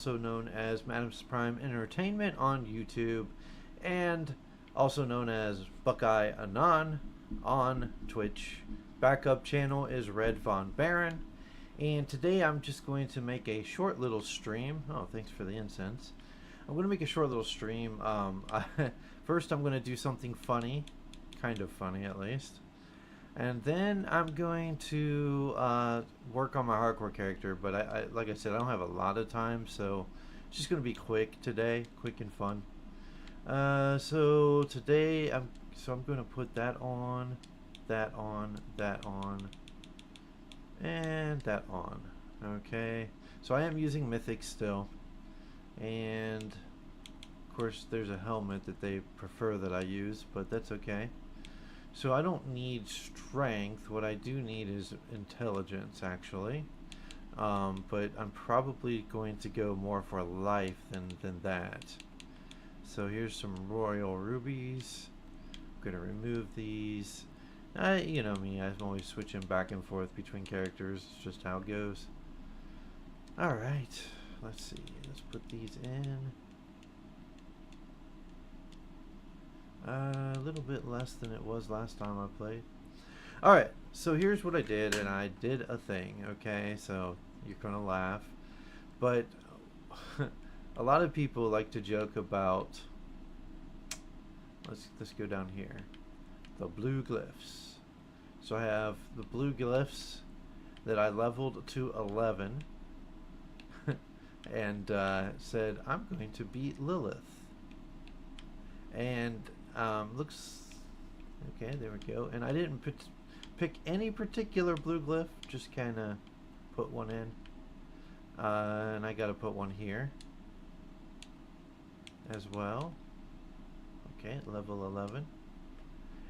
also known as Madam's Prime Entertainment on YouTube, and also known as Buckeye Anon on Twitch. Backup channel is Red Von Baron, and today I'm just going to make a short little stream. Oh, thanks for the incense. I'm going to make a short little stream. First, I'm going to do something funny, kind of funny at least. And then I'm going to work on my hardcore character, but like I said, I don't have a lot of time, so it's just going to be quick today, quick and fun. So today I'm going to put that on, that on, that on, and that on. Okay, so I am using Mythic still, and of course there's a helmet that they prefer that I use, but that's okay. So I don't need strength. What I do need is intelligence, actually. But I'm probably going to go more for life than that. So here's some royal rubies. I'm going to remove these. You know me, I'm always switching back and forth between characters. It's just how it goes. Alright, let's see. Let's put these in. A little bit less than it was last time I played. Alright, so here's what I did, and I did a thing, okay? So you're gonna laugh. But a lot of people like to joke about, let's go down here, the blue glyphs. So I have the blue glyphs that I leveled to 11 and said I'm going to beat Lilith. And looks okay, there we go. And I didn't pick any particular blue glyph, just kind of put one in. And I got to put one here as well. Okay, level 11.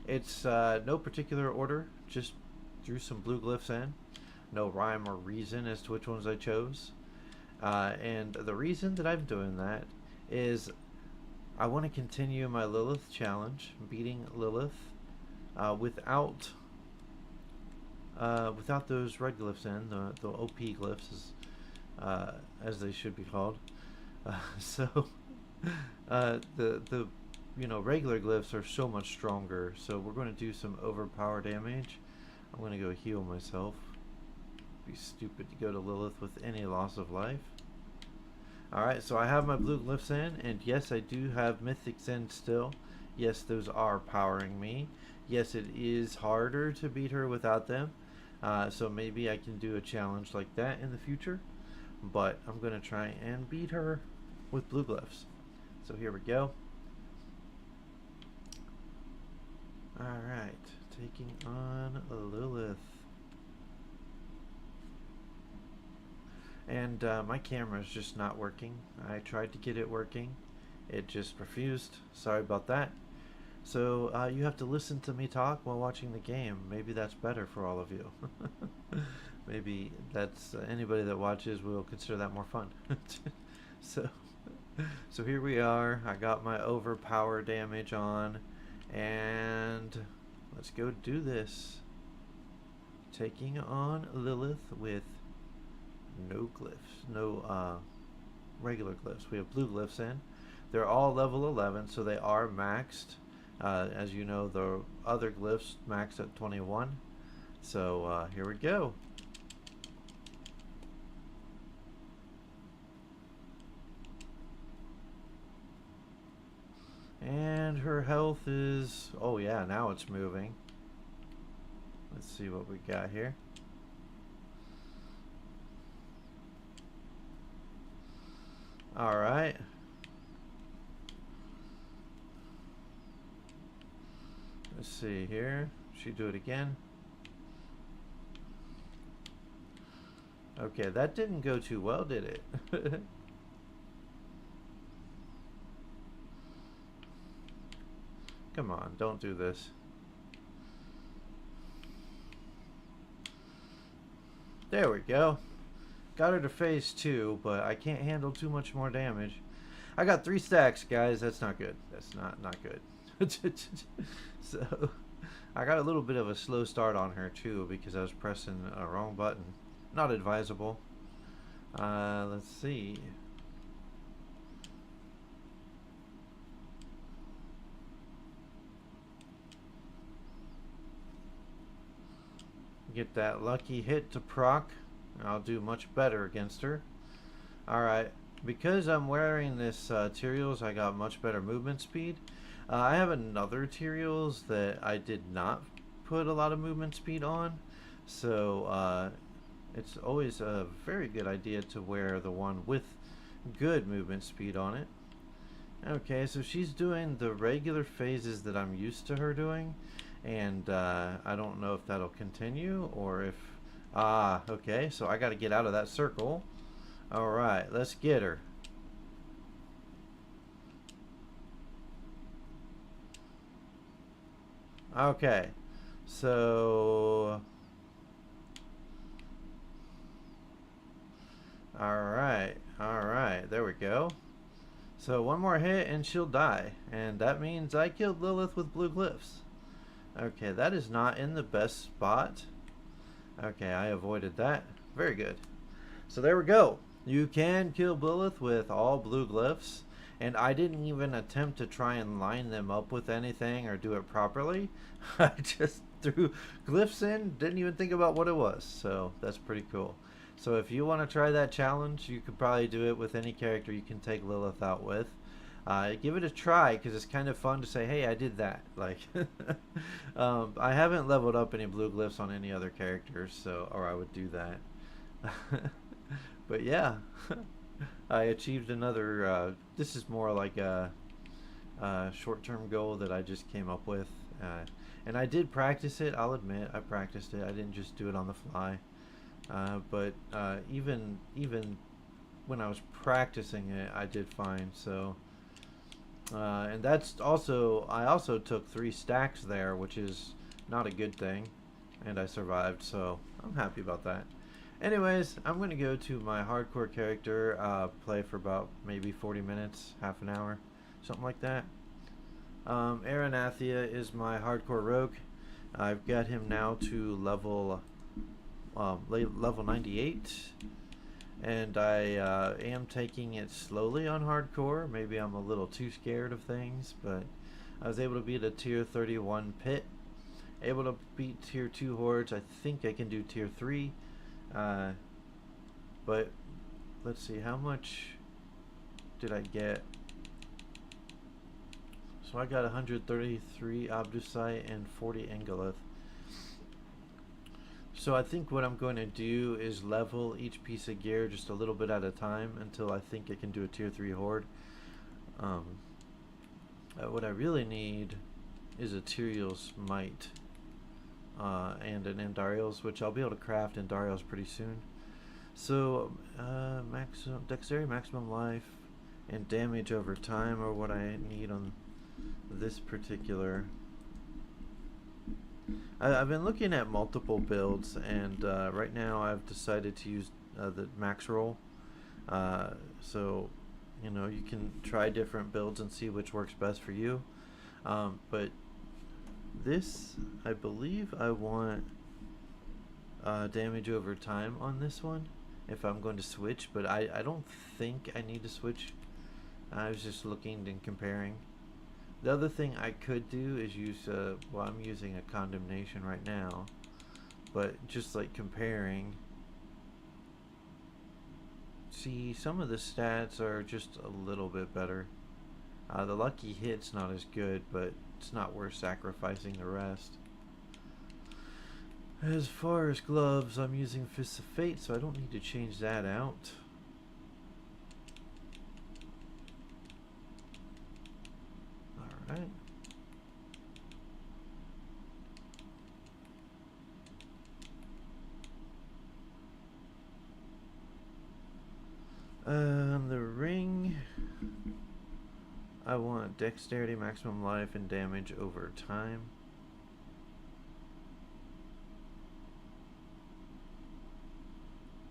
It's no particular order, just threw some blue glyphs in. No rhyme or reason as to which ones I chose. And the reason that I'm doing that is I want to continue my Lilith challenge, beating Lilith without those red glyphs in, the OP glyphs, as they should be called. So the regular glyphs are so much stronger. So we're going to do some overpower damage. I'm going to go heal myself. It'd be stupid to go to Lilith with any loss of life. Alright, so I have my blue glyphs in, and yes, I do have mythics in still. Yes, those are powering me. Yes, it is harder to beat her without them. So maybe I can do a challenge like that in the future. But I'm going to try and beat her with blue glyphs. So here we go. Alright, taking on Lilith. And my camera is just not working. I tried to get it working. It just refused. Sorry about that. So you have to listen to me talk while watching the game. Maybe that's better for all of you. Maybe that's anybody that watches will consider that more fun. So here we are. I got my overpower damage on. And let's go do this. Taking on Lilith with no glyphs, no regular glyphs. We have blue glyphs in. They're all level 11, so they are maxed. As you know, the other glyphs maxed at 21. So here we go. And her health is, oh yeah, now it's moving. Let's see what we got here. Alright. Let's see here. She do it again. Okay, that didn't go too well, did it? Come on, don't do this. There we go. Got her to phase 2, but I can't handle too much more damage. I got 3 stacks, guys. That's not good. That's not good. So I got a little bit of a slow start on her too because I was pressing a wrong button. Not advisable. Let's see. Get that lucky hit to proc. I'll do much better against her. Alright, because I'm wearing this Tyraels, I got much better movement speed. I have another Tyraels that I did not put a lot of movement speed on. So it's always a very good idea to wear the one with good movement speed on it. Okay, so she's doing the regular phases that I'm used to her doing. And I don't know if that'll continue or if... Ah, okay, so I gotta get out of that circle. Alright, let's get her. Okay, so... Alright, there we go. So one more hit and she'll die. And that means I killed Lilith with blue glyphs. Okay, that is not in the best spot. Okay, I avoided that. Very good. So there we go. You can kill Lilith with all blue glyphs. And I didn't even attempt to try and line them up with anything or do it properly. I just threw glyphs in, didn't even think about what it was. So that's pretty cool. So if you want to try that challenge, you could probably do it with any character you can take Lilith out with. Give it a try because it's kind of fun to say, hey, I did that. Like, I haven't leveled up any blue glyphs on any other characters, so, or I would do that. But yeah, I achieved another, this is more like a short-term goal that I just came up with. And I did practice it, I'll admit, I practiced it. I didn't just do it on the fly. But even when I was practicing it, I did fine, so... and that's also, I also took 3 stacks there, which is not a good thing, and I survived, so I'm happy about that. Anyways, I'm going to go to my hardcore character, play for about maybe 40 minutes, half an hour, something like that. Aranathia is my hardcore rogue. I've got him now to level 98. And I am taking it slowly on hardcore. Maybe I'm a little too scared of things, but I was able to beat a tier 31 pit. Able to beat tier 2 hordes. I think I can do tier 3. But let's see, how much did I get? So I got 133 Abdusite and 40 Engelith. So I think what I'm going to do is level each piece of gear just a little bit at a time until I think I can do a tier 3 horde. What I really need is a Tyraels Might and an Andariel's, which I'll be able to craft Andariel's pretty soon. So maximum dexterity, maximum life, and damage over time are what I need on this particular. I've been looking at multiple builds, and right now I've decided to use the max roll. So, you know, you can try different builds and see which works best for you. But this, I believe I want damage over time on this one if I'm going to switch, but I don't think I need to switch. I was just looking and comparing. The other thing I could do is use, well, I'm using a condemnation right now, but just like comparing, see, some of the stats are just a little bit better. The lucky hit's not as good, but it's not worth sacrificing the rest. As far as gloves, I'm using Fists of Fate, so I don't need to change that out. Alright. The ring, I want dexterity, maximum life, and damage over time.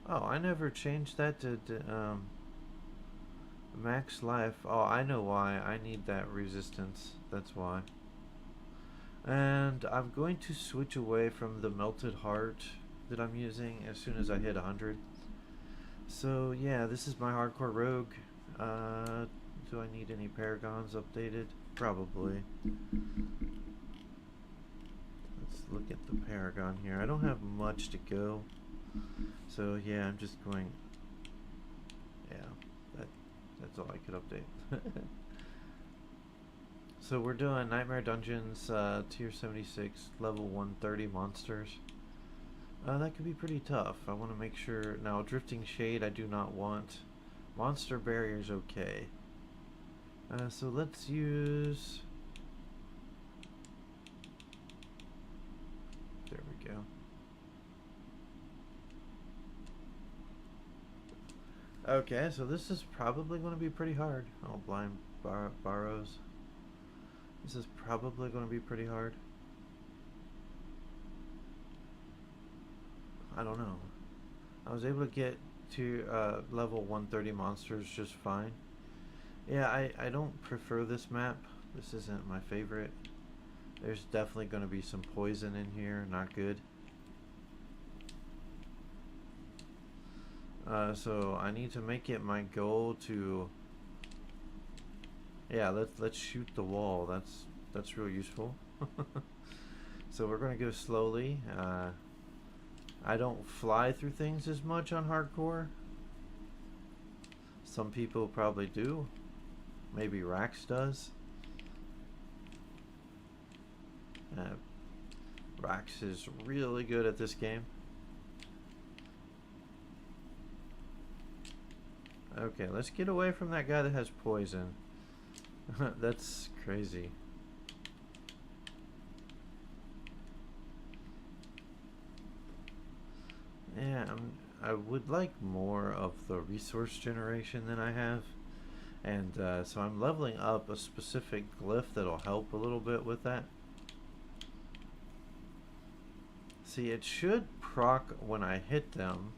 Oh, I never changed that to max life. Oh, I know why. I need that resistance. That's why. And I'm going to switch away from the melted heart that I'm using as soon as I hit 100. So yeah, this is my hardcore rogue. Do I need any paragons updated? Probably. Let's look at the Paragon here. I don't have much to go. So yeah, I'm just going... Yeah, that's all I could update. So we're doing Nightmare Dungeons, tier 76, level 130 monsters. That could be pretty tough. I want to make sure... Now, Drifting Shade I do not want. Monster Barrier's okay. So let's use... There we go. Okay, so this is probably going to be pretty hard. Oh, Blind Barrows. This is probably going to be pretty hard. I don't know. I was able to get to level 130 monsters just fine. Yeah, I don't prefer this map. This isn't my favorite. There's definitely going to be some poison in here. Not good. So I need to make it my goal to... Yeah, let's shoot the wall. That's real useful. So we're going to go slowly. I don't fly through things as much on hardcore. Some people probably do. Maybe Rax does. Rax is really good at this game. Okay, let's get away from that guy that has poison. That's crazy. Yeah, I would like more of the resource generation than I have. And so I'm leveling up a specific glyph that'll help a little bit with that. See, it should proc when I hit them.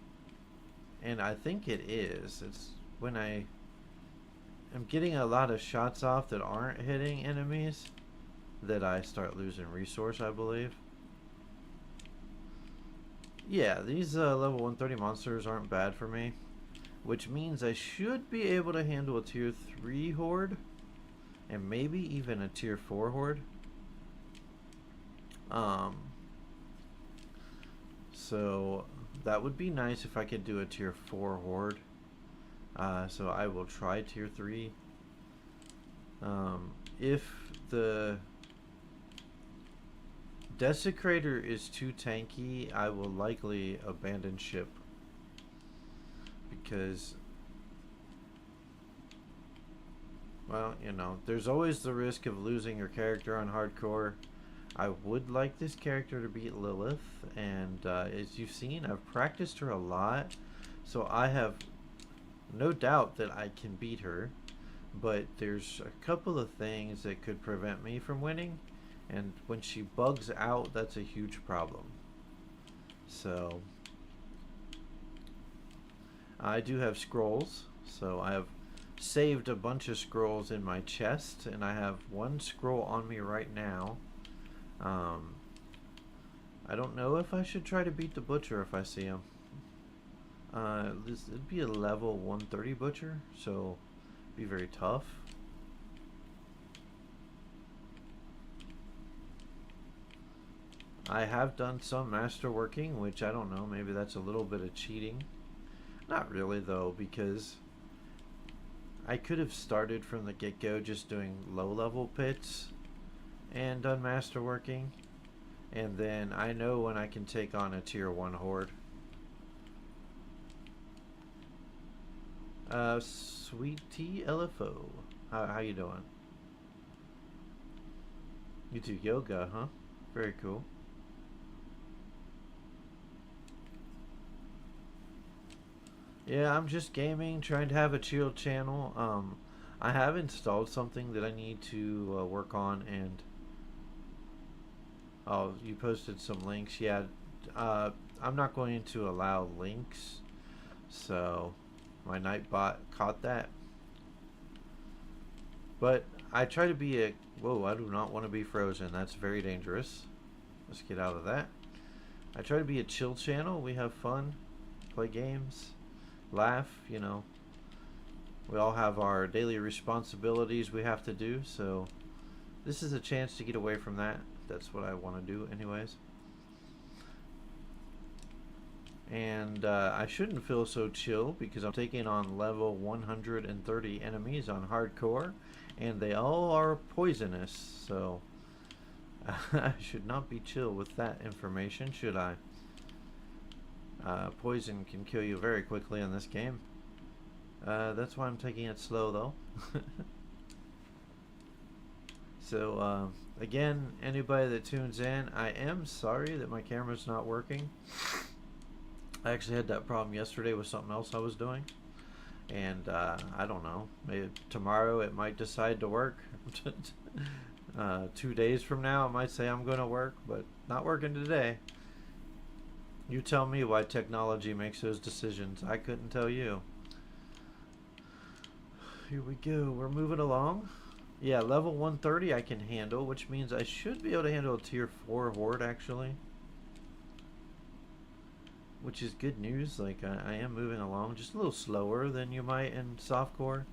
And I think it is. It's when I'm getting a lot of shots off that aren't hitting enemies that I start losing resource, I believe. Yeah, these level 130 monsters aren't bad for me, which means I should be able to handle a tier 3 horde and maybe even a tier 4 horde. So that would be nice if I could do a tier 4 horde. So I will try tier 3. If the Desecrator is too tanky, I will likely abandon ship. Because, well, you know, there's always the risk of losing your character on hardcore. I would like this character to beat Lilith, and as you've seen, I've practiced her a lot, so I have no doubt that I can beat her, but there's a couple of things that could prevent me from winning, and when she bugs out, that's a huge problem. So I do have scrolls, so I have saved a bunch of scrolls in my chest, and I have one scroll on me right now. I don't know if I should try to beat the Butcher if I see him. It'd be a level 130 Butcher, so it'd be very tough. I have done some masterworking, which I don't know, maybe that's a little bit of cheating. Not really though, because I could have started from the get-go just doing low-level pits and done masterworking, and then I know when I can take on a tier 1 horde. Sweet Tea LFO, how you doing? You do yoga, huh? Very cool. Yeah, I'm just gaming, trying to have a chill channel. I have installed something that I need to work on, and oh, you posted some links. Yeah, I'm not going to allow links, so my Nightbot caught that. But I try to be a... Whoa, I do not want to be frozen. That's very dangerous. Let's get out of that. I try to be a chill channel. We have fun, play games, laugh, you know. We all have our daily responsibilities we have to do, so this is a chance to get away from that. That's what I want to do anyways. And I shouldn't feel so chill because I'm taking on level 130 enemies on hardcore, and they all are poisonous, so I should not be chill with that information, should I? Poison can kill you very quickly in this game. That's why I'm taking it slow, though. So, again, anybody that tunes in, I am sorry that my camera's not working. I actually had that problem yesterday with something else I was doing. And I don't know, maybe tomorrow it might decide to work. 2 days from now it might say I'm going to work, but not working today. You tell me why technology makes those decisions. I couldn't tell you. Here we go. We're moving along. Yeah, level 130 I can handle, which means I should be able to handle a tier 4 horde, actually. Which is good news. Like, I am moving along just a little slower than you might in softcore.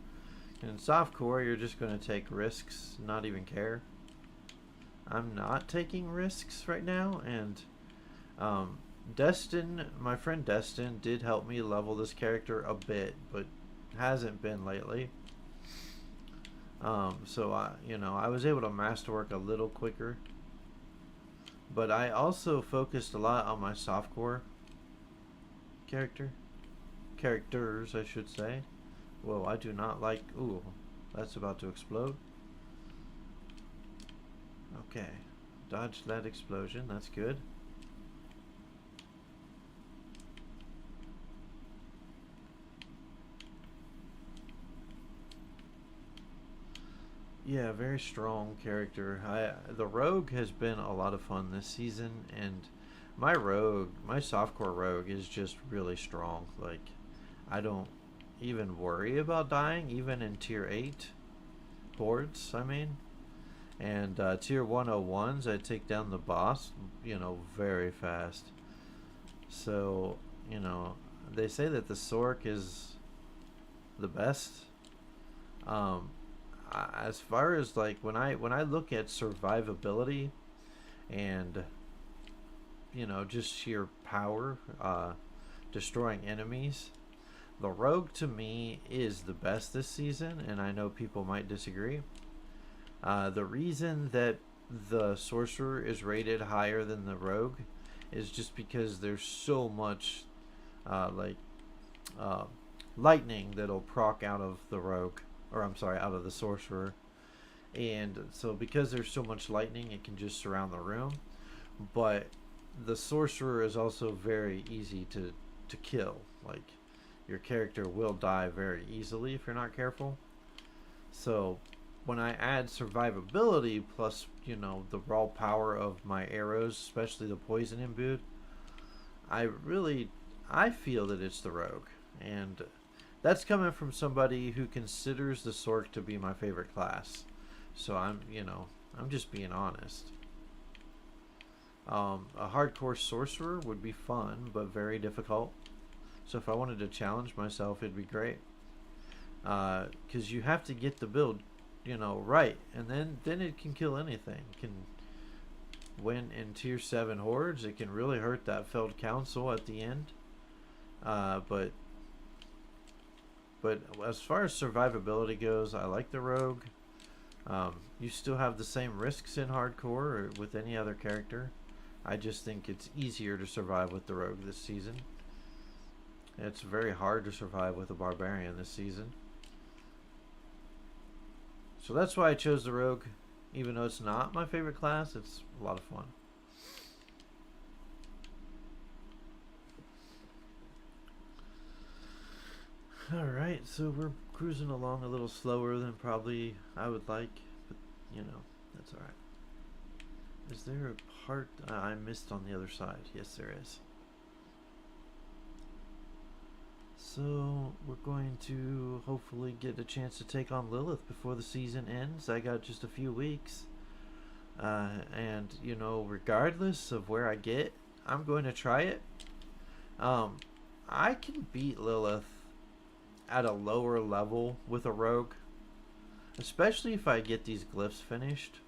In softcore, you're just going to take risks, not even care. I'm not taking risks right now, and Destin, my friend Destin, did help me level this character a bit, but hasn't been lately. So I was able to masterwork a little quicker, but I also focused a lot on my softcore characters, I should say. Whoa, I do not like. Ooh, that's about to explode. Okay, dodged that explosion. That's good. Yeah, very strong character. The rogue has been a lot of fun this season, and my softcore rogue is just really strong. Like, I don't even worry about dying, even in tier 8 hordes, I mean. And tier 101s, I take down the boss, very fast. So, they say that the Sork is the best. As far as like when I look at survivability and just sheer power, destroying enemies, the rogue to me is the best this season, and I know people might disagree. The reason that the sorcerer is rated higher than the rogue is just because there's so much lightning that'll proc out of the rogue, or I'm sorry, out of the sorcerer. And so because there's so much lightning, it can just surround the room. But the sorcerer is also very easy to kill. Like, your character will die very easily if you're not careful. So when I add survivability plus, the raw power of my arrows, especially the poison imbued, I feel that it's the rogue. And that's coming from somebody who considers the Sork to be my favorite class. So I'm just being honest. A hardcore sorcerer would be fun, but very difficult. So if I wanted to challenge myself, it'd be great. Because you have to get the build, right, and then it can kill anything. It can, when in tier 7 hordes, it can really hurt that felled council at the end. But as far as survivability goes, I like the rogue. You still have the same risks in hardcore or with any other character. I just think it's easier to survive with the rogue this season. It's very hard to survive with a barbarian this season. So that's why I chose the rogue. Even though it's not my favorite class, it's a lot of fun. Alright, so we're cruising along a little slower than probably I would like, but that's alright. Is there a part I missed on the other side? Yes, there is. So we're going to hopefully get a chance to take on Lilith before the season ends. I got just a few weeks. And regardless of where I get, I'm going to try it. I can beat Lilith at a lower level with a rogue, especially if I get these glyphs finished,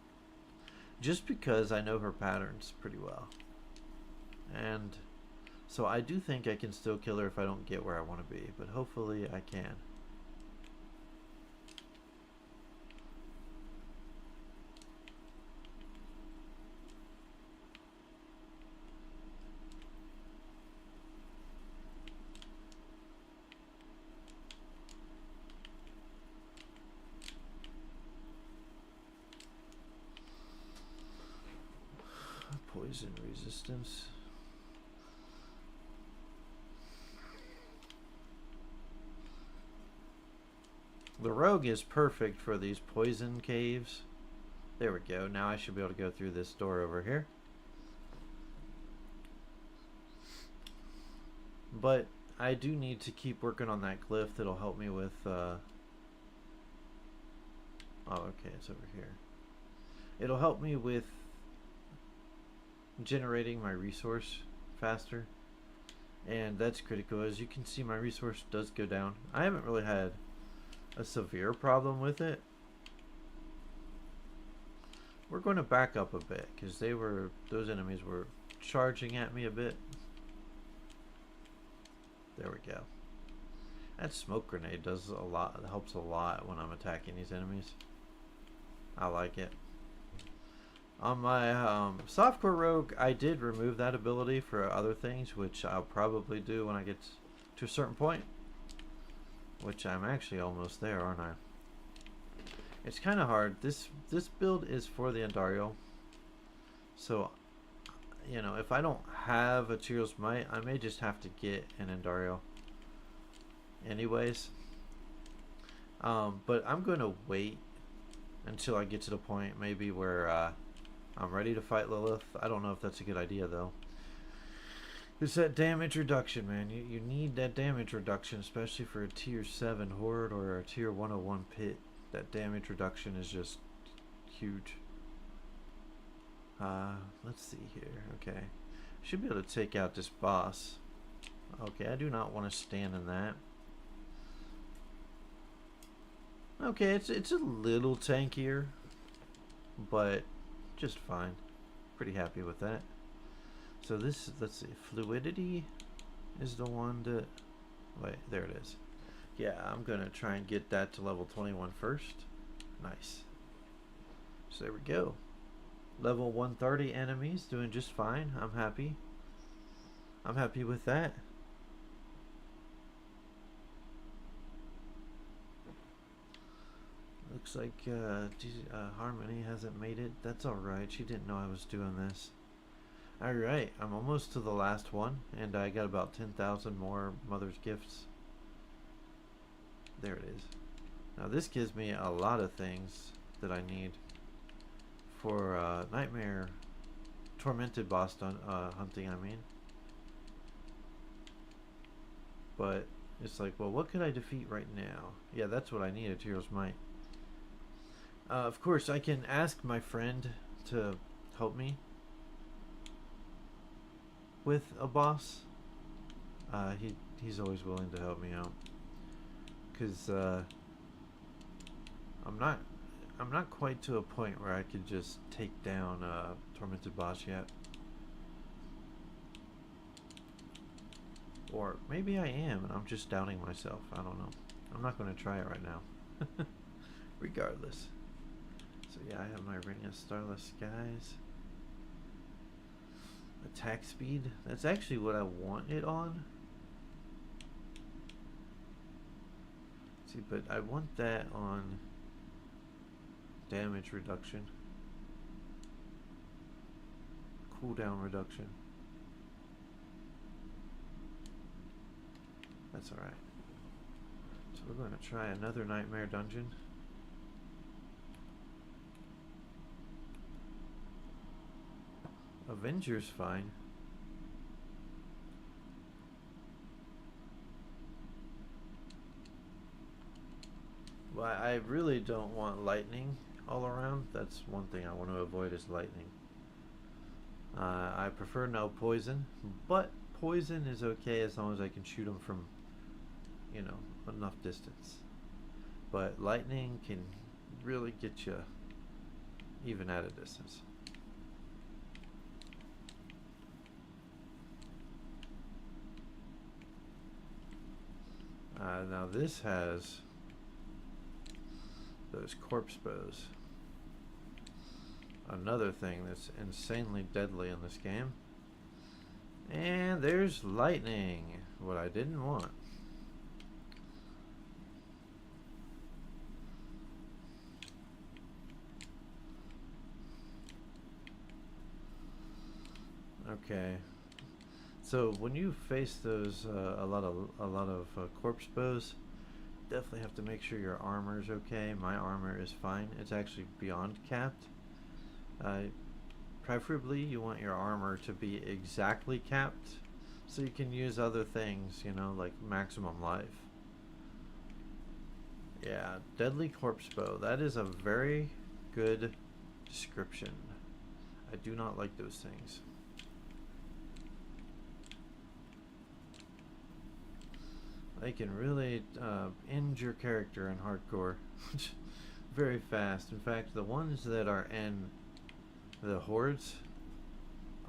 just because I know her patterns pretty well. And So I do think I can still kill her if I don't get where I want to be, but hopefully I can. Poison resistance. The rogue is perfect for these poison caves. There we go. Now I should be able to go through this door over here. But I do need to keep working on that glyph that'll help me with oh, okay, it's over here. It'll help me with generating my resource faster, and that's critical. As you can see, my resource does go down. I haven't really had a severe problem with it. We're going to back up a bit because those enemies were charging at me a bit. There we go. That smoke grenade does a lot. It helps a lot when I'm attacking these enemies. I like it. On my softcore rogue, I did remove that ability for other things, which I'll probably do when I get to a certain point. Which I'm actually almost there, aren't I? It's kind of hard. This build is for the Endario. So, you know, if I don't have a Tyrell's Might, I may just have to get an Endario. Anyways. But I'm going to wait until I get to the point maybe where I'm ready to fight Lilith. I don't know if that's a good idea, though. It's that damage reduction, man. You need that damage reduction, especially for a tier 7 horde or a tier 101 pit. That damage reduction is just huge. Let's see here. Okay. Should be able to take out this boss. Okay, I do not want to stand in that. Okay, it's a little tankier, but just fine. Pretty happy with that. So this, let's see, fluidity is the one that, wait, there it is. Yeah, I'm going to try and get that to level 21 first. Nice. So there we go. Level 130 enemies, doing just fine. I'm happy. I'm happy with that. Looks like Harmony hasn't made it. That's alright. She didn't know I was doing this. Alright, I'm almost to the last one, and I got about 10,000 more Mother's Gifts. There it is. Now this gives me a lot of things that I need for Nightmare Tormented boss hunting, I mean. But it's like, well, what could I defeat right now? Yeah, that's what I need, a Tyrell's Might. Of course, I can ask my friend to help me with a boss. He's always willing to help me out, because I'm not quite to a point where I could just take down a tormented boss yet. Or maybe I am and I'm just doubting myself. I don't know. I'm not going to try it right now. Regardless. So yeah, I have my Ring of Starless Skies. Attack speed. That's actually what I want it on. See, but I want that on damage reduction. Cooldown reduction. That's alright. So we're going to try another Nightmare Dungeon. Avenger's fine. Well, I really don't want lightning all around. That's one thing I want to avoid, is lightning. I prefer no poison, but poison is okay as long as I can shoot them from, you know, enough distance. But lightning can really get you even at a distance. Now this has those corpse bows. Another thing that's insanely deadly in this game. And there's lightning, what I didn't want. Okay. So when you face those a lot of corpse bows, definitely have to make sure your armor is okay. My armor is fine. It's actually beyond capped. Preferably you want your armor to be exactly capped so you can use other things, you know, like maximum life. Yeah, deadly corpse bow. That is a very good description. I do not like those things. They can really end your character in hardcore very fast. In fact, the ones that are in the hordes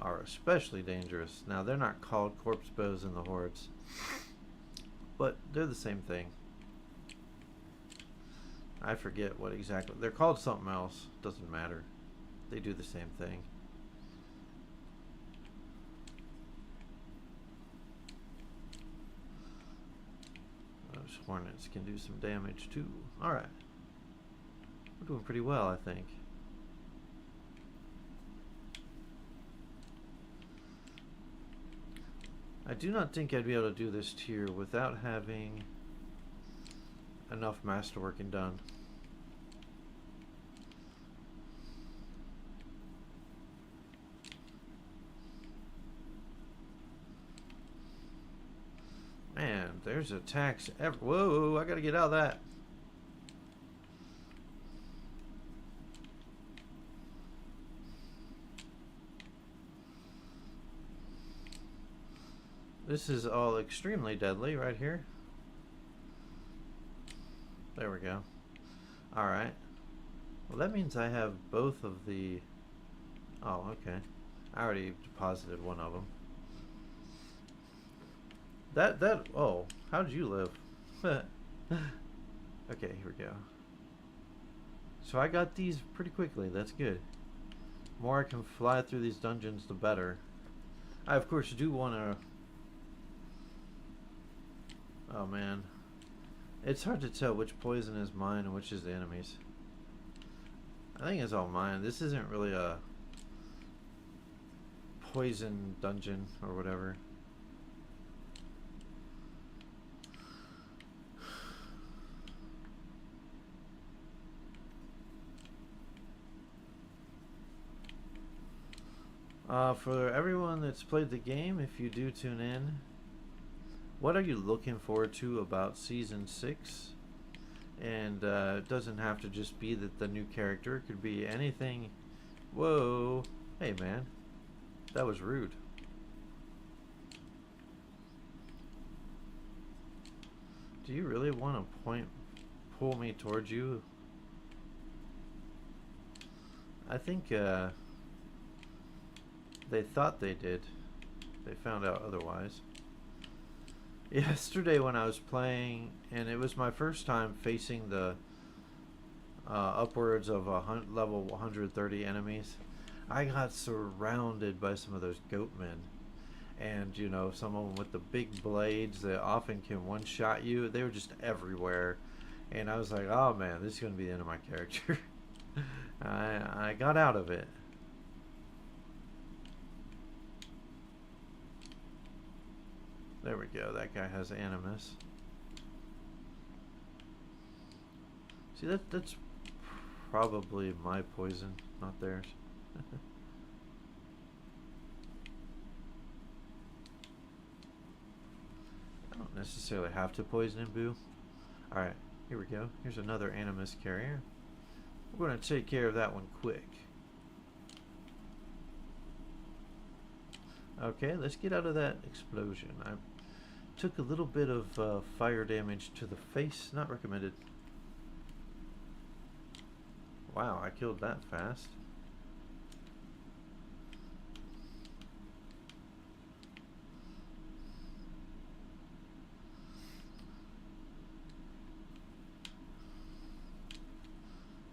are especially dangerous. Now, they're not called corpse bows in the hordes, but they're the same thing. I forget what exactly. They're called something else. Doesn't matter. They do the same thing. Those hornets can do some damage too. Alright. We're doing pretty well, I think. I do not think I'd be able to do this tier without having enough masterworking done. Man, there's attacks whoa, I gotta get out of that. This is all extremely deadly right here. There we go. Alright. Well, that means I have both of the... Oh, okay. I already deposited one of them. Oh, how did you live? Okay, here we go. So I got these pretty quickly. That's good. The more I can fly through these dungeons, the better. I, of course, do want to... Oh, man. It's hard to tell which poison is mine and which is the enemy's. I think it's all mine. This isn't really a poison dungeon or whatever. For everyone that's played the game, if you do tune in, what are you looking forward to about Season 6? And it doesn't have to just be the new character. It could be anything. Whoa. Hey, man. That was rude. Do you really want to pull me towards you? I think they thought they did. They found out otherwise. Yesterday when I was playing, and it was my first time facing the upwards of level 130 enemies, I got surrounded by some of those goatmen. And, you know, some of them with the big blades that often can one-shot you. They were just everywhere. And I was like, oh man, this is going to be the end of my character. I got out of it. There we go. That guy has animus. See, that's probably my poison, not theirs. I don't necessarily have to poison him, boo. Alright, here we go. Here's another animus carrier. We're going to take care of that one quick. Okay, let's get out of that explosion. I took a little bit of fire damage to the face. Not recommended. Wow, I killed that fast.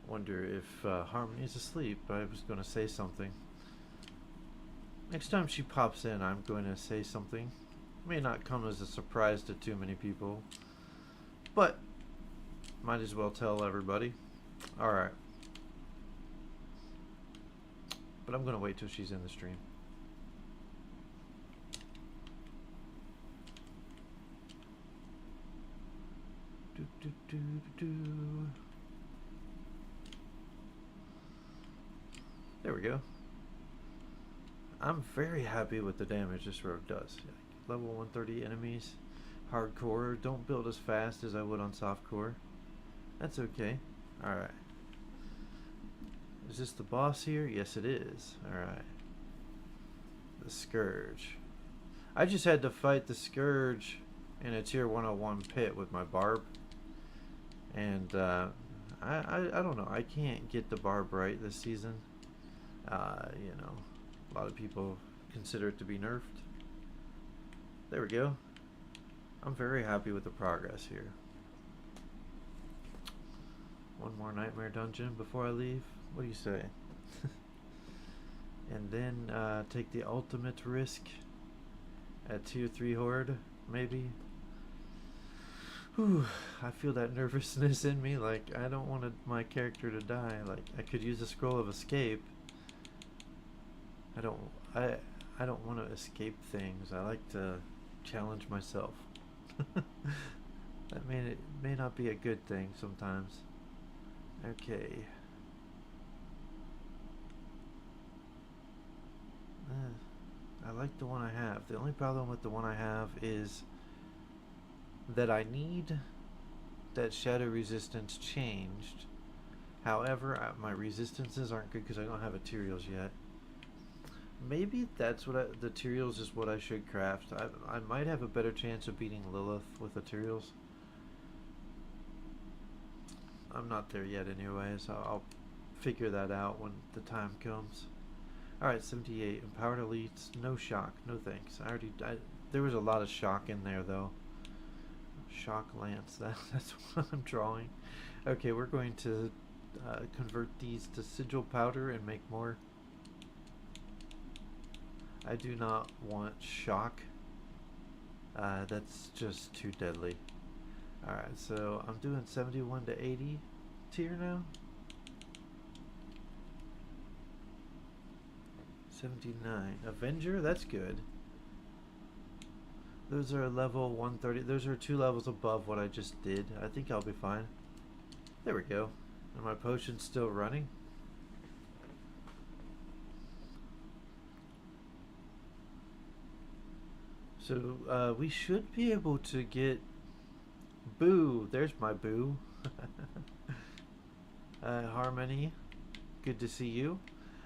Wonder if Harmony's asleep. I was going to say something. Next time she pops in, I'm going to say something. May not come as a surprise to too many people, but might as well tell everybody. Alright. But I'm going to wait till she's in the stream. Do, do, do, do, do. There we go. I'm very happy with the damage this rogue does. Level 130 enemies. Hardcore. Don't build as fast as I would on softcore. That's okay. Alright. Is this the boss here? Yes, it is. Alright. The Scourge. I just had to fight the Scourge in a tier 101 pit with my barb. And I don't know. I can't get the barb right this season. You know, a lot of people consider it to be nerfed. There we go. I'm very happy with the progress here. One more nightmare dungeon before I leave. What do you say? And then take the ultimate risk at tier 3 horde, maybe. Whew, I feel that nervousness in me. Like, I don't want my character to die. Like, I could use a scroll of escape. I don't want to escape things. I like to challenge myself. That may not be a good thing sometimes. Okay. I like the one I have. The only problem with the one I have is that I need that shadow resistance changed. However, my resistances aren't good because I don't have materials yet. Maybe that's what the materials is what I should craft. I might have a better chance of beating Lilith with the materials. I'm not there yet anyway, so I'll figure that out when the time comes. Alright, 78. Empowered elites. No shock. No thanks. There was a lot of shock in there though. Shock lance. That's what I'm drawing. Okay, we're going to convert these to sigil powder and make more. I do not want shock. That's just too deadly. Alright, so I'm doing 71 to 80 tier now. 79. Avenger, that's good. Those are level 130. Those are 2 levels above what I just did. I think I'll be fine. There we go. And my potion's still running. So we should be able to get Boo. There's my Boo. Harmony, good to see you.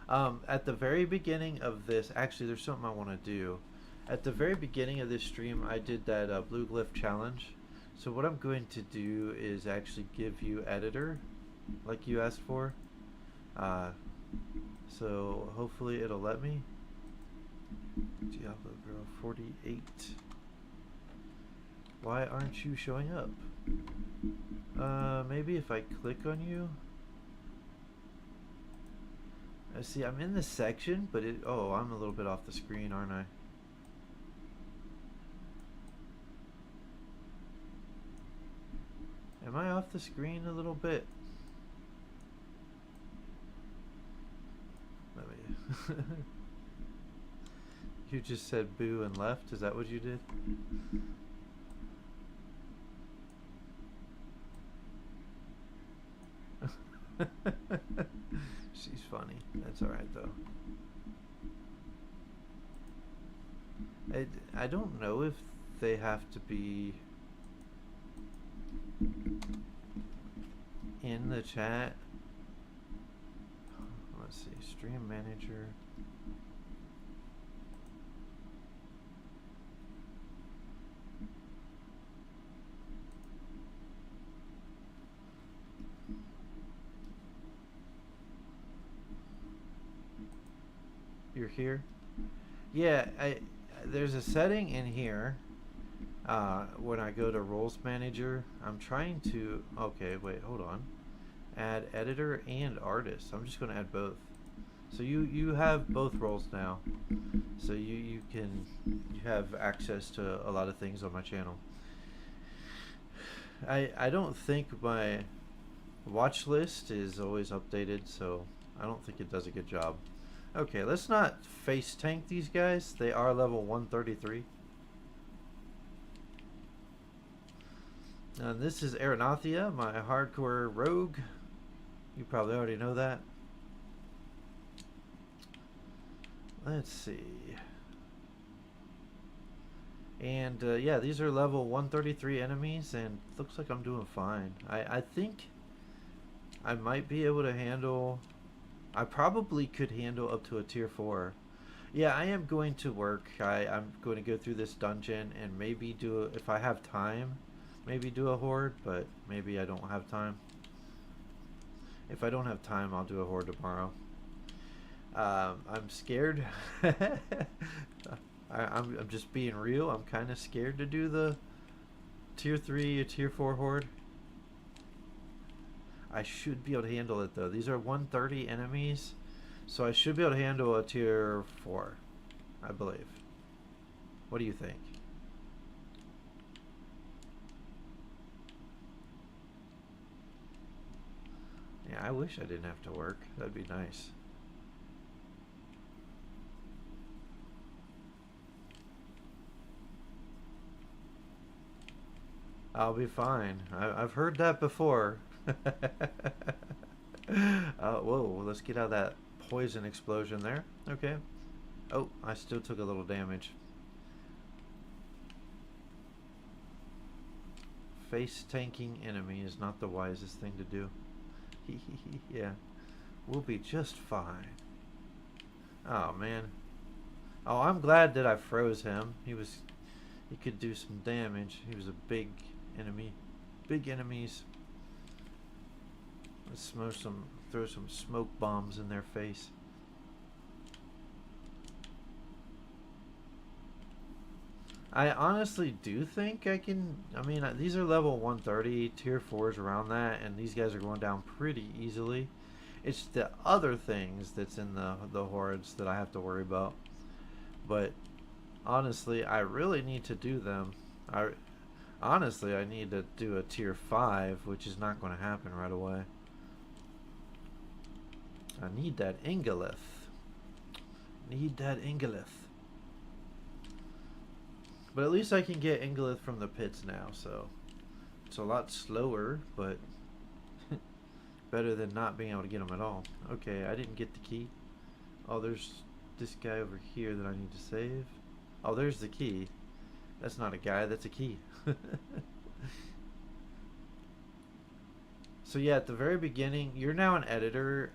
At the very beginning of this, actually there's something I want to do. At the very beginning of this stream I did that blue glyph challenge. So what I'm going to do is actually give you editor like you asked for. So hopefully it'll let me. Diablo Girl 48. Why aren't you showing up? Maybe if I click on you. See, I'm in this section, but oh, I'm a little bit off the screen, aren't I? Am I off the screen a little bit? Let me. You just said boo and left? Is that what you did? She's funny. That's alright though. I don't know if they have to be in the chat. Let's see, stream manager. You're here? Yeah, there's a setting in here when I go to roles manager. I'm trying to, okay, wait, hold on. Add editor and artist. I'm just going to add both. So you have both roles now. So you have access to a lot of things on my channel. I don't think my watch list is always updated, so I don't think it does a good job. Okay, let's not face tank these guys. They are level 133. And this is Aeronathia, my hardcore rogue. You probably already know that. Let's see. And yeah, these are level 133 enemies, and looks like I'm doing fine. I think I might be able to handle... I probably could handle up to a tier 4. Yeah, I am going to work. I'm going to go through this dungeon and maybe do, if I have time, maybe do a horde, but maybe I don't have time. If I don't have time, I'll do a horde tomorrow. I'm scared. I'm just being real. I'm kind of scared to do the tier 3 or tier 4 horde. I should be able to handle it though. These are 130 enemies, so I should be able to handle a tier 4, I believe. What do you think? Yeah, I wish I didn't have to work. That'd be nice. I'll be fine. I've heard that before. Whoa, let's get out of that poison explosion there. Okay. Oh, I still took a little damage. Face tanking enemy is not the wisest thing to do. Yeah. We'll be just fine. Oh, man. Oh, I'm glad that I froze him. He could do some damage. He was a big enemy. Big enemies. Let's throw some smoke bombs in their face. I honestly do think I can. I mean, these are level 130, tier 4s around that, and these guys are going down pretty easily. It's the other things that's in the hordes that I have to worry about. But honestly, I really need to do them. Honestly, I need to do a tier 5, which is not going to happen right away. I need that Ingolith. Need that Ingolith. But at least I can get Ingolith from the pits now, so it's a lot slower, but better than not being able to get them at all. Okay, I didn't get the key. Oh, there's this guy over here that I need to save. Oh, there's the key. That's not a guy, that's a key. So yeah, at the very beginning, you're now an editor.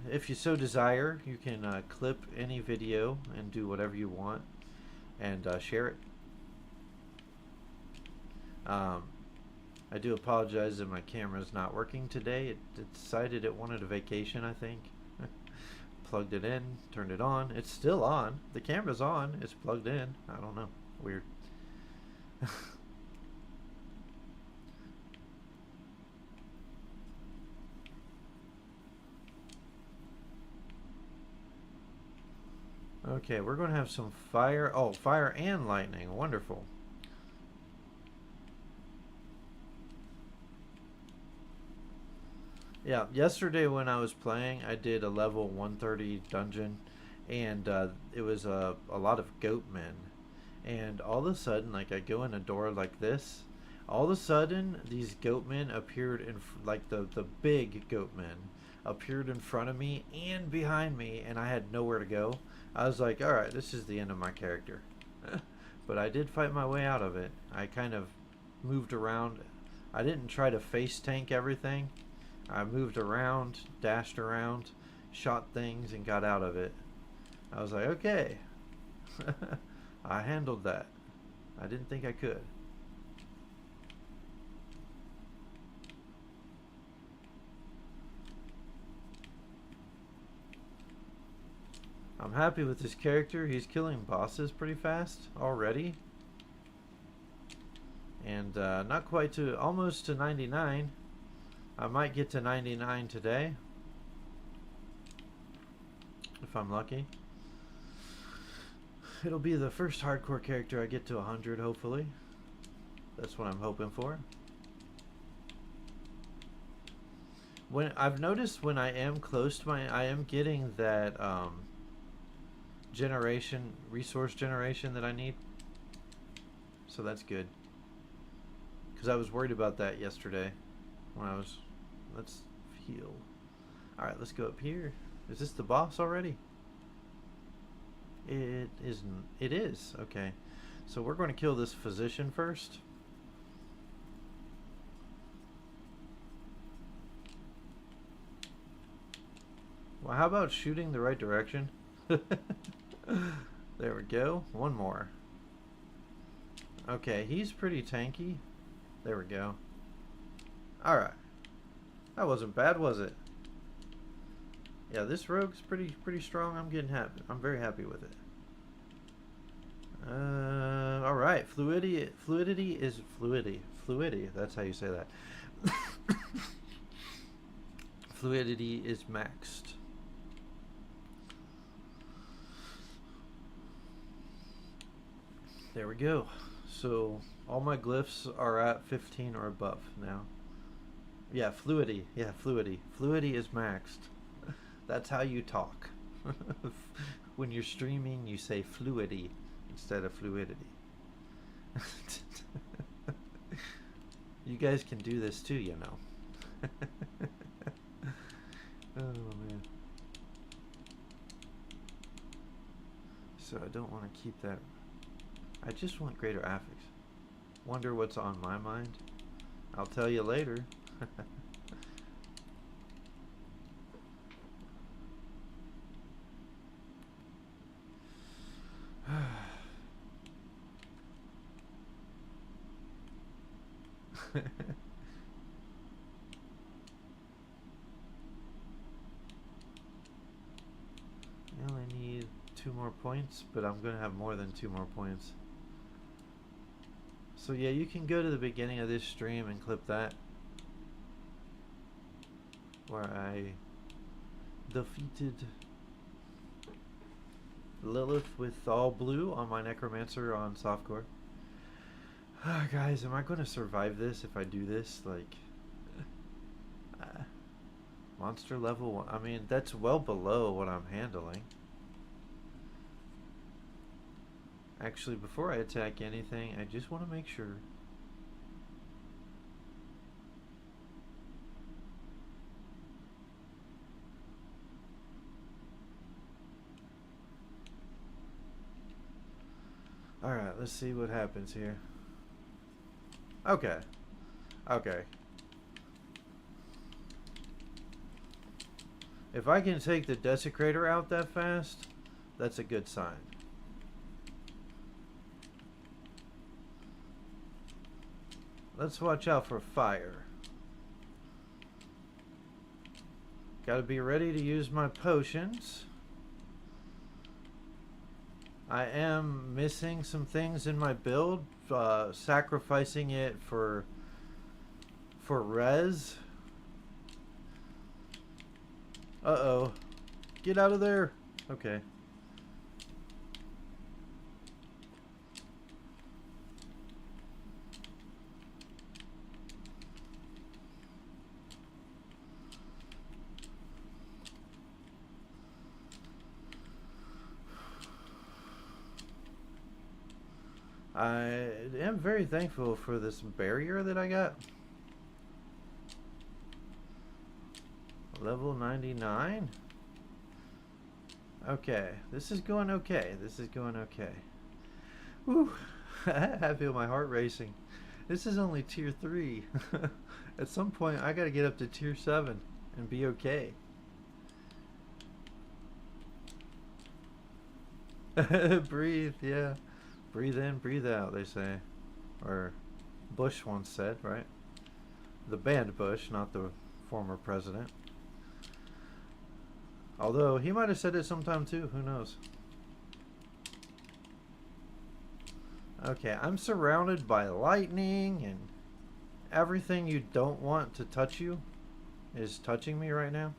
If you so desire, you can clip any video and do whatever you want and share it. I do apologize that my camera's not working today. It decided it wanted a vacation, I think. Plugged it in, turned it on. It's still on. The camera's on. It's plugged in. I don't know. Weird. Okay, we're going to have some fire. Oh, fire and lightning. Wonderful. Yeah, yesterday when I was playing, I did a level 130 dungeon, and it was a lot of goatmen. And all of a sudden, like, I go in a door like this, all of a sudden, these goatmen appeared in, like, the big goatmen appeared in front of me and behind me, and I had nowhere to go. I was like, alright, this is the end of my character. But I did fight my way out of it. I kind of moved around. I didn't try to face tank everything. I moved around, dashed around, shot things, and got out of it. I was like, okay. I handled that. I didn't think I could. I'm happy with this character. He's killing bosses pretty fast already. And not quite to, almost to 99. I might get to 99 today. If I'm lucky. It'll be the first hardcore character I get to 100, hopefully. That's what I'm hoping for. When I've noticed when I am close to I am getting that resource generation that I need. So that's good. Because I was worried about that yesterday when I was... Let's heal. Alright, let's go up here. Is this the boss already? It isn't. It is. Okay. So we're going to kill this physician first. Well, how about shooting the right direction? There we go. One more. Okay, he's pretty tanky. There we go. Alright. That wasn't bad, was it? Yeah, this rogue's pretty strong. I'm getting happy. I'm very happy with it. Alright. Fluidity is fluidity. Fluidity, that's how you say that. Fluidity is maxed. There we go. So all my glyphs are at 15 or above now. Yeah, fluidity. Yeah, fluidity. Fluidity is maxed. That's how you talk. When you're streaming, you say fluidity instead of fluidity. You guys can do this too, you know. Oh, man. So I don't want to keep that. I just want greater affix. Wonder what's on my mind? I'll tell you later. I only need 2 more points, but I'm going to have more than 2 more points. So yeah, you can go to the beginning of this stream and clip that, where I defeated Lilith with all blue on my necromancer on softcore. Guys, am I going to survive this if I do this? Like, monster level 1. I mean, that's well below what I'm handling. Actually, before I attack anything, I just want to make sure. Alright, let's see what happens here. Okay. Okay. If I can take the desecrator out that fast, that's a good sign. Let's watch out for fire. Gotta be ready to use my potions. I am missing some things in my build, sacrificing it for res. Uh-oh. Get out of there. Okay. I am very thankful for this barrier that I got. Level 99. Okay, this is going okay. This is going okay. Whew. I feel my heart racing. This is only tier 3. At some point, I gotta get up to tier 7 and be okay. Breathe, yeah. Breathe in, breathe out, they say. Or Bush once said, right? The band Bush, not the former president. Although, he might have said it sometime too, who knows? Okay, I'm surrounded by lightning and everything you don't want to touch you. is touching me right now.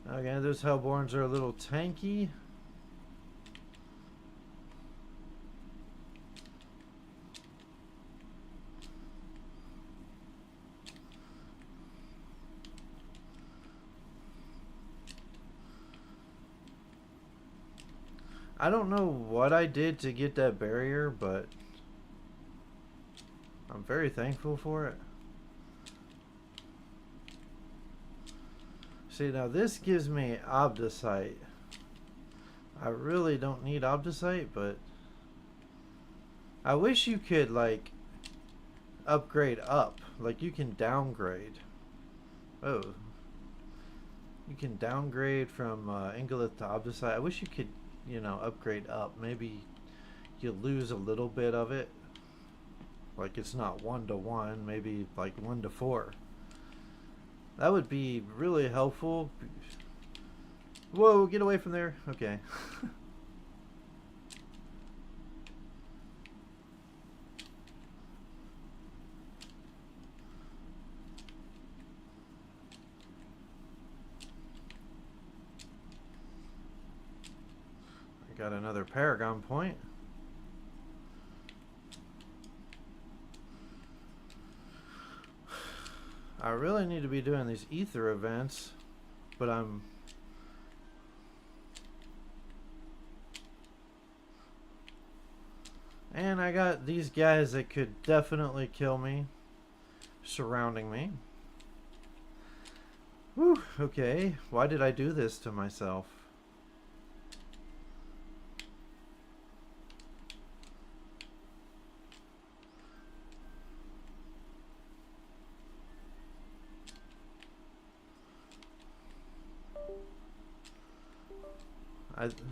Okay, those Hellborns are a little tanky. I don't know what I did to get that barrier, but I'm very thankful for it. See, now this gives me Obdicite. I really don't need Obdicite, but I wish you could, like, upgrade up. Like, you can downgrade. Oh. You can downgrade from Ingolith to Obdicite. I wish you could, you know, upgrade up. Maybe you lose a little bit of it. Like, it's not 1 to 1, maybe like 1 to 4. That would be really helpful. Whoa, get away from there. Okay. I got another Paragon point. I really need to be doing these ether events, but I'm... And I got these guys that could definitely kill me surrounding me. Whew, okay. Why did I do this to myself?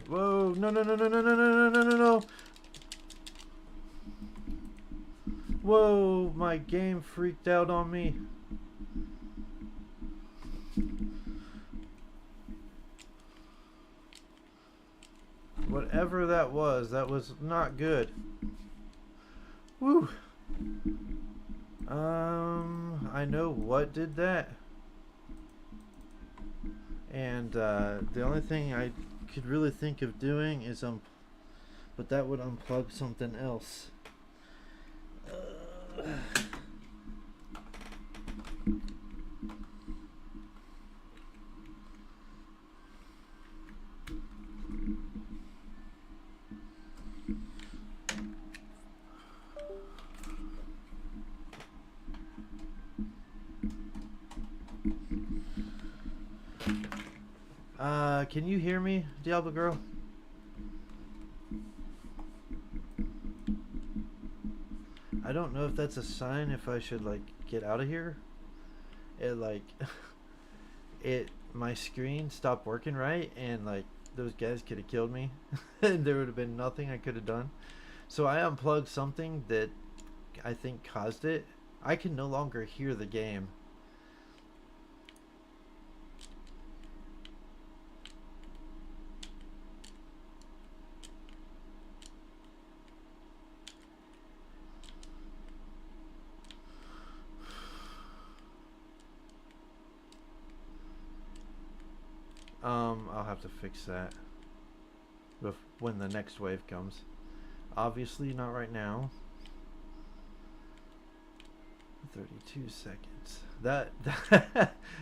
Whoa, no, no, no, no, no, no, no, no, no, no, no. Whoa, my game freaked out on me. Whatever that was not good. Woo. I know what did that. And the only thing I could really think of doing is but that would unplug something else. Can you hear me, Diablo girl? I don't know if that's a sign if I should, like, get out of here. It, like, my screen stopped working right, and, like, those guys could have killed me. And there would have been nothing I could have done. So I unplugged something that I think caused it. I can no longer hear the game. I'll have to fix that when the next wave comes. Obviously not right now. 32 seconds. That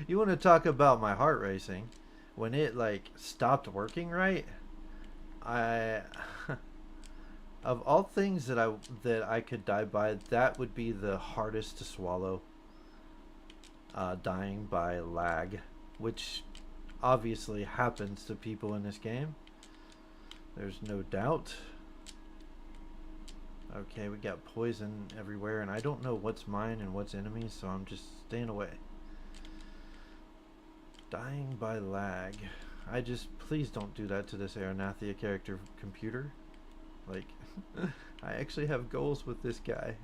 you want to talk about my heart racing? When it, like, stopped working right, I of all things that I could die by, that would be the hardest to swallow. Dying by lag, which obviously happens to people in this game. There's no doubt. Okay, we got poison everywhere, and I don't know what's mine and what's enemies, so I'm just staying away. Dying by lag. Please don't do that to this Aeronathia character computer. Like, I actually have goals with this guy.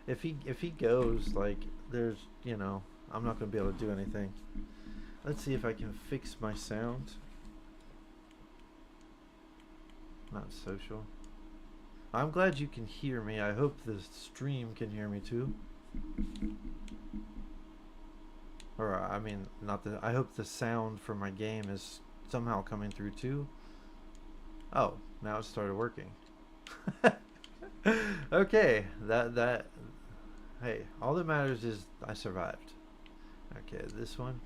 If he goes, like, there's, you know, I'm not going to be able to do anything. Let's see if I can fix my sound. Not social. I'm glad you can hear me. I hope the stream can hear me too. Or, I mean, not the... I hope the sound for my game is somehow coming through too. Oh, now it started working. Okay, that... Hey, all that matters is I survived. Okay, this one.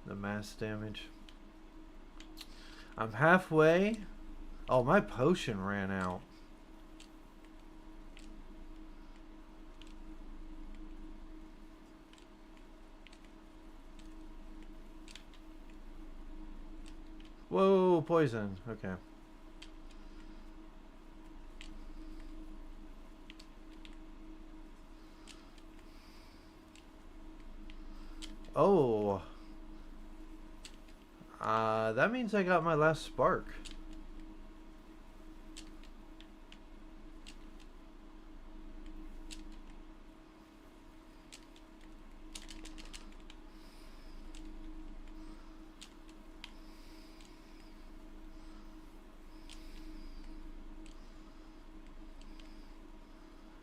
The mass damage. I'm halfway. Oh, my potion ran out. Whoa, poison. Okay. Oh. That means I got my last spark.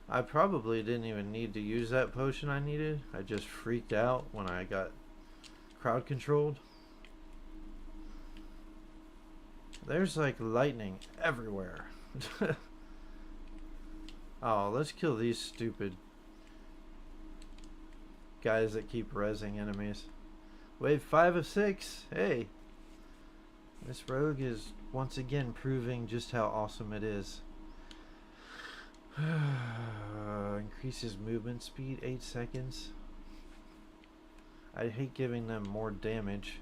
I probably didn't even need to use that potion I needed. I just freaked out when I got crowd controlled. There's like lightning everywhere. Oh, let's kill these stupid guys that keep rezzing enemies. Wave 5 of 6. Hey. This rogue is once again proving just how awesome it is. Increases movement speed 8 seconds. I hate giving them more damage.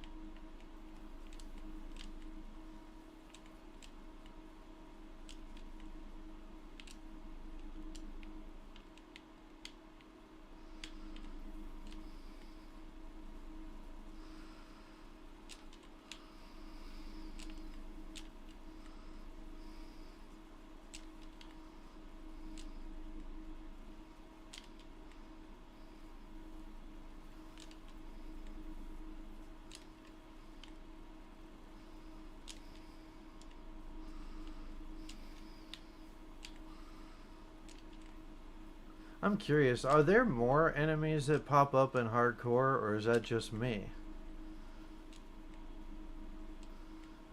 I'm curious, are there more enemies that pop up in hardcore, or is that just me?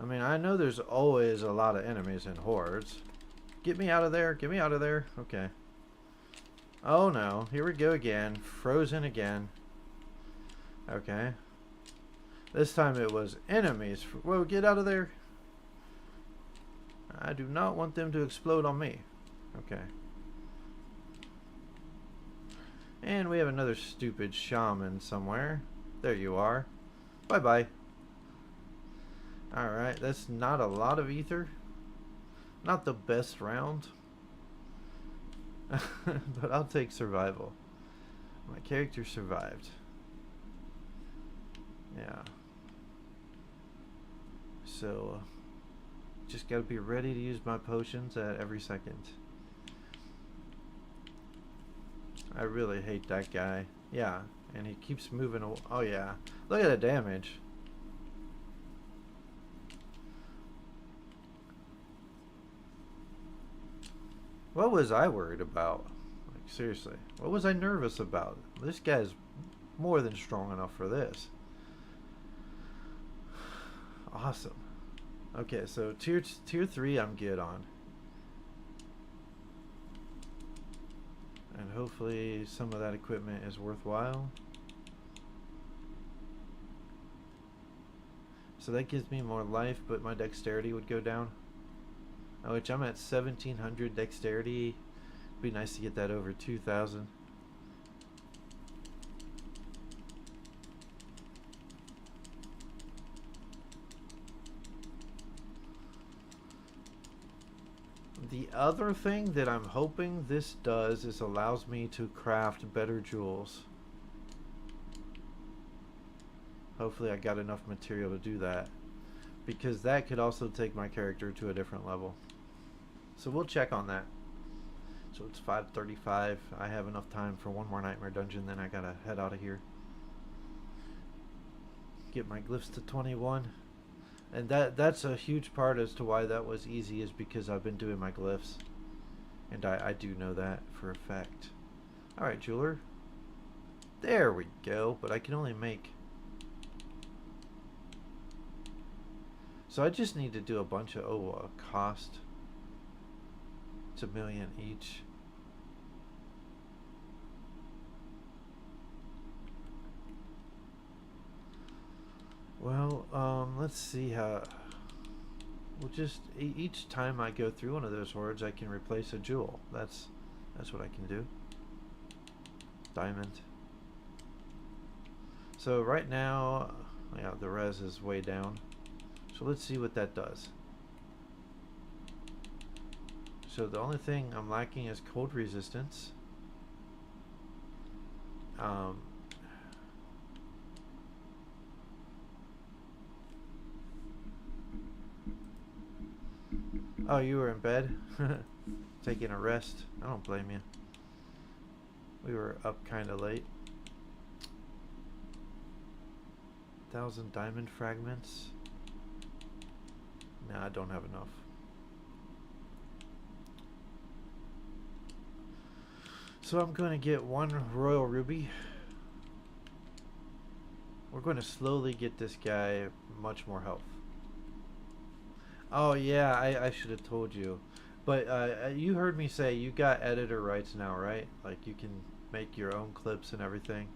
I mean, I know there's always a lot of enemies in hordes. Get me out of there, get me out of there. Okay. Oh no, here we go again. Frozen again. Okay. This time it was enemies. Whoa, get out of there. I do not want them to explode on me. Okay. And we have another stupid shaman somewhere. There you are. Bye-bye. Alright, that's not a lot of ether. Not the best round. But I'll take survival. My character survived. Yeah. So, just gotta be ready to use my potions at every second. I really hate that guy. Yeah, and he keeps moving away. Oh yeah, look at the damage. What was I worried about? Like, seriously, what was I nervous about? This guy's more than strong enough for this. Awesome. Okay, so tier 3 I'm good on. And hopefully some of that equipment is worthwhile. So that gives me more life, but my dexterity would go down. Which I'm at 1700 dexterity. It'd be nice to get that over 2000. The other thing that I'm hoping this does is allows me to craft better jewels. Hopefully I got enough material to do that, because that could also take my character to a different level. So we'll check on that. So it's 5:35. I have enough time for one more nightmare dungeon, then I gotta head out of here. Get my glyphs to 21. And that's a huge part as to why that was easy, is because I've been doing my glyphs. And I do know that for a fact. Alright, jeweler. There we go, but I can only make... So I just need to do a bunch of... cost. It's $1 million each. Well, let's see how... We'll just... Each time I go through one of those hordes, I can replace a jewel. That's what I can do. Diamond. So right now, yeah, the res is way down. So let's see what that does. So the only thing I'm lacking is cold resistance. Oh, you were in bed? Taking a rest? I don't blame you. We were up kind of late. 1,000 diamond fragments? Nah, I don't have enough. So I'm going to get 1 royal ruby. We're going to slowly get this guy much more health. Oh yeah, I should have told you. But you heard me say you got editor rights now, right? Like you can make your own clips and everything.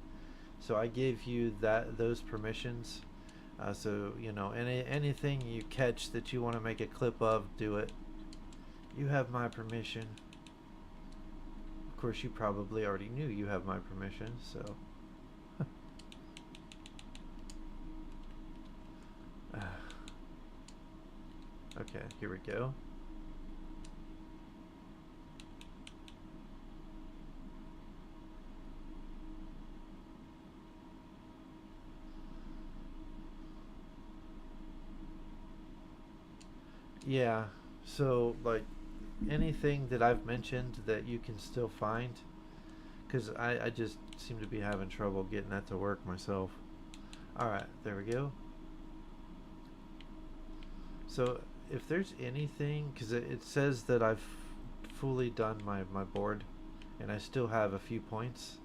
So I gave you those permissions. So you know, anything you catch that you want to make a clip of, do it. You have my permission. Of course, you probably already knew you have my permission, so. Okay, here we go. Yeah, so like anything that I've mentioned that you can still find, because I just seem to be having trouble getting that to work myself. Alright, there we go. So if there's anything, because it says that I've fully done my board and I still have a few points.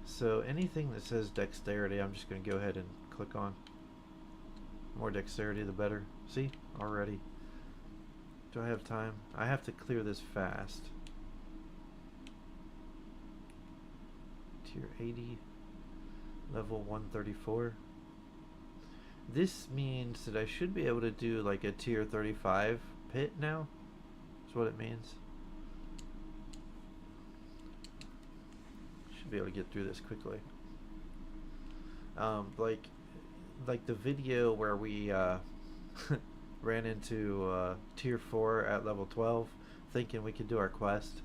So anything that says dexterity, I'm just going to go ahead and click on. More dexterity the better. See? Already. Do I have time? I have to clear this fast. Tier 80. Level 134. This means that I should be able to do like a tier 35 pit now. That's what it means. Should be able to get through this quickly. Like the video where we ran into tier 4 at level 12 thinking we could do our quest.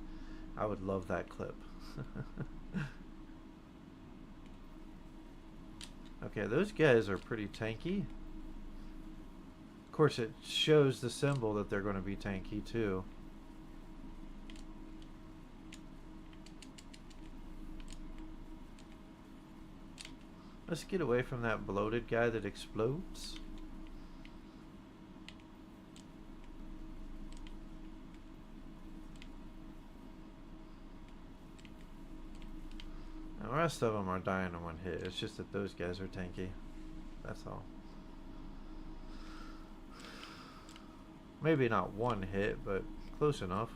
I would love that clip. Okay, those guys are pretty tanky. Of course, it shows the symbol that they're going to be tanky too. Let's get away from that bloated guy that explodes. The rest of them are dying in one hit. It's just that those guys are tanky. That's all. Maybe not one hit, but close enough.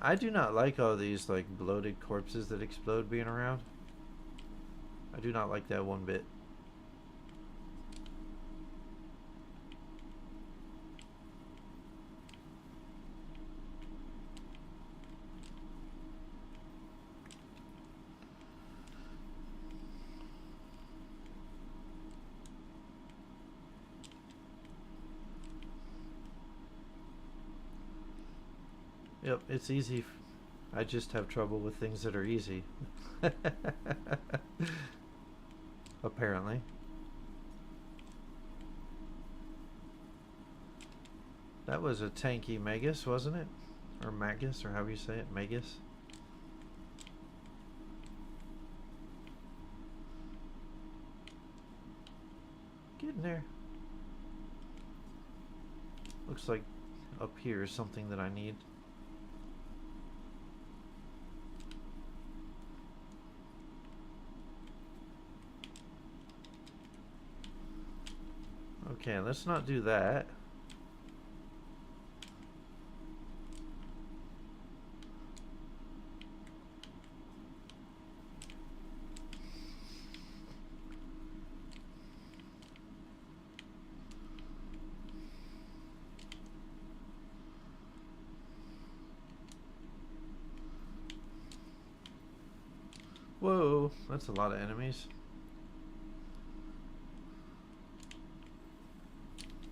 I do not like all these like bloated corpses that explode being around. I do not like that one bit. Yep, it's easy. I just have trouble with things that are easy. Apparently. That was a tanky Magus, wasn't it? Or Magus, or however you say it, Magus. Get in there. Looks like up here is something that I need. Okay, let's not do that. Whoa, that's a lot of enemies.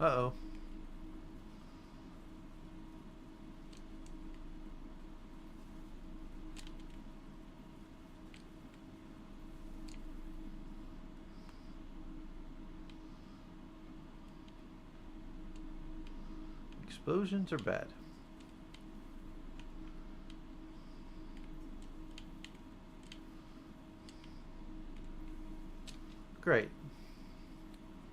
Uh-oh. Explosions are bad. Great.